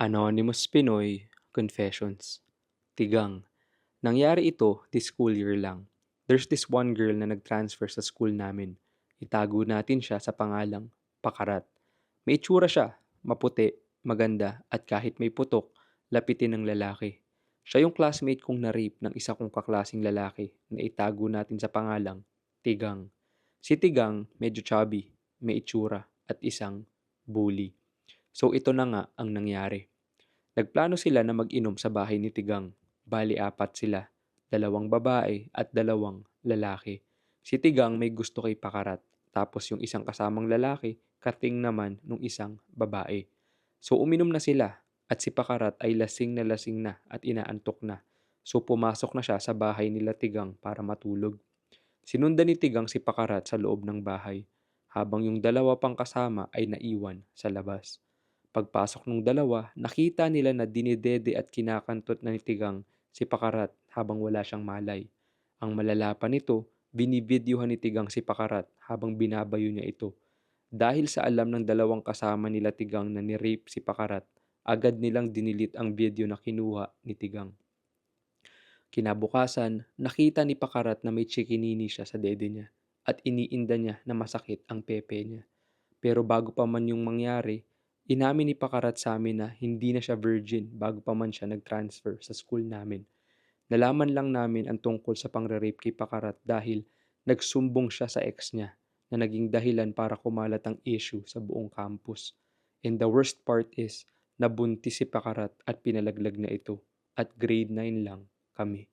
Anonymous Pinoy Confessions. Tigang. Nangyari ito this school year lang. There's this one girl na nag-transfer sa school namin. Itago natin siya sa pangalang Pakarat. May itsura siya, maputi, maganda, at kahit may putok, lapitin ng lalaki. Siya yung classmate kong na-rape ng isa kong kaklasing lalaki na itago natin sa pangalang Tigang. Si Tigang, medyo chubby, may itsura, at isang bully. So ito na nga ang nangyari. Nagplano sila na mag-inom sa bahay ni Tigang. Bali apat sila, dalawang babae at dalawang lalaki. Si Tigang may gusto kay Pakarat, tapos yung isang kasamang lalaki, kating naman nung isang babae. So uminom na sila, at si Pakarat ay lasing na at inaantok na. So pumasok na siya sa bahay nila Tigang para matulog. Sinundan ni Tigang si Pakarat sa loob ng bahay, habang yung dalawa pang kasama ay naiwan sa labas. Pagpasok ng dalawa, nakita nila na dinidede at kinakantot na ni Tigang si Pakarat habang wala siyang malay. Ang malala pa nito, binibidyuhan ni Tigang si Pakarat habang binabayo niya ito. Dahil sa alam ng dalawang kasama nila Tigang na ni-rape si Pakarat, agad nilang dinilit ang video na kinuha ni Tigang. Kinabukasan, nakita ni Pakarat na may chikinini siya sa dede niya at iniinda niya na masakit ang pepe niya. Pero bago pa man yung mangyari, inamin ni Pakarat sa amin na hindi na siya virgin bago pa man siya nag-transfer sa school namin. Nalaman lang namin ang tungkol sa pangre-rape kay Pakarat dahil nagsumbong siya sa ex niya na naging dahilan para kumalat ang issue sa buong campus. And the worst part is, nabuntis si Pakarat at pinalaglag na ito at grade 9 lang kami.